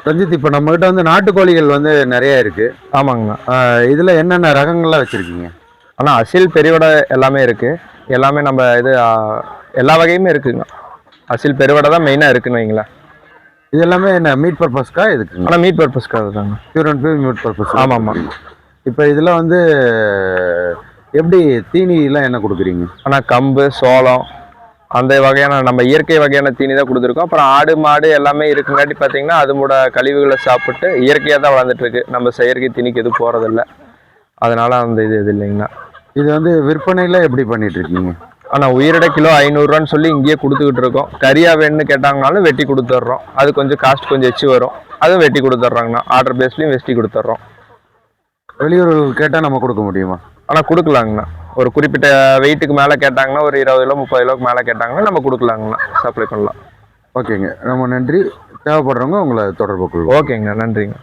ரஞ்சித், இப்போ நம்மகிட்ட வந்து நாட்டுக்கோழிகள் வந்து நிறைய இருக்கு. ஆமாங்கண்ணா. இதுல என்னென்ன ரகங்கள்லாம் வச்சிருக்கீங்க? ஆனால் அசில் பெருவடை எல்லாமே இருக்குது. எல்லாமே நம்ம இது எல்லா வகையுமே இருக்குங்க. அசில் பெருவடை தான் மெயினாக இருக்குன்னு வைங்களேன். இது எல்லாமே என்ன மீட் பர்பஸ்க்கா இதுக்கு? ஆனால் மீட் பர்பஸ்க்காக தாங்க. Pure and pure meet purpose. ஆமாம் ஆமாம். இப்போ இதில் வந்து எப்படி தீனிலாம் என்ன கொடுக்குறீங்க? ஆனால் கம்பு சோளம் அந்த வகையான நம்ம இயற்கை வகையான தீனி தான் கொடுத்துருக்கோம். அப்புறம் ஆடு மாடு எல்லாமே இருக்குங்காட்டி பார்த்தீங்கன்னா அதோட கழிவுகளை சாப்பிட்டு இயற்கையாக தான் வளர்ந்துட்டு இருக்கு. நம்ம செயற்கை தீனிக்கு எதுவும் போகிறதில்ல. அதனால அந்த இது இல்லைங்கண்ணா. இது வந்து விற்பனையில் எப்படி பண்ணிட்டு இருக்கீங்க? ஆனால் உயிரிட கிலோ 500 சொல்லி இங்கேயே கொடுத்துக்கிட்டு இருக்கோம். கறியாக வேணும்னு கேட்டாங்கனாலும் வெட்டி கொடுத்துட்றோம். அது கொஞ்சம் காஸ்ட் கொஞ்சம் எச்சு வரும், அதுவும் வெட்டி கொடுத்துட்றாங்கண்ணா. ஆர்டர் பேஸ்லையும் வெட்டி கொடுத்துட்றோம். வெளியூர்கள் கேட்டால் நம்ம கொடுக்க முடியுமா? ஆனால் கொடுக்கலாங்கண்ணா. ஒரு குறிப்பிட்ட வெயிட்டுக்கு மேலே கேட்டாங்கன்னா, ஒரு 20 கிலோ 30 கிலோக்கு மேலே கேட்டாங்கன்னா நம்ம கொடுக்கலாங்கண்ணா, சப்ளை பண்ணலாம். ஓகேங்க, ரொம்ப நன்றி. தேவைப்படுறவங்க உங்களை தொடர்பு கொள்வோம். ஓகேங்கண்ணா, நன்றிங்க.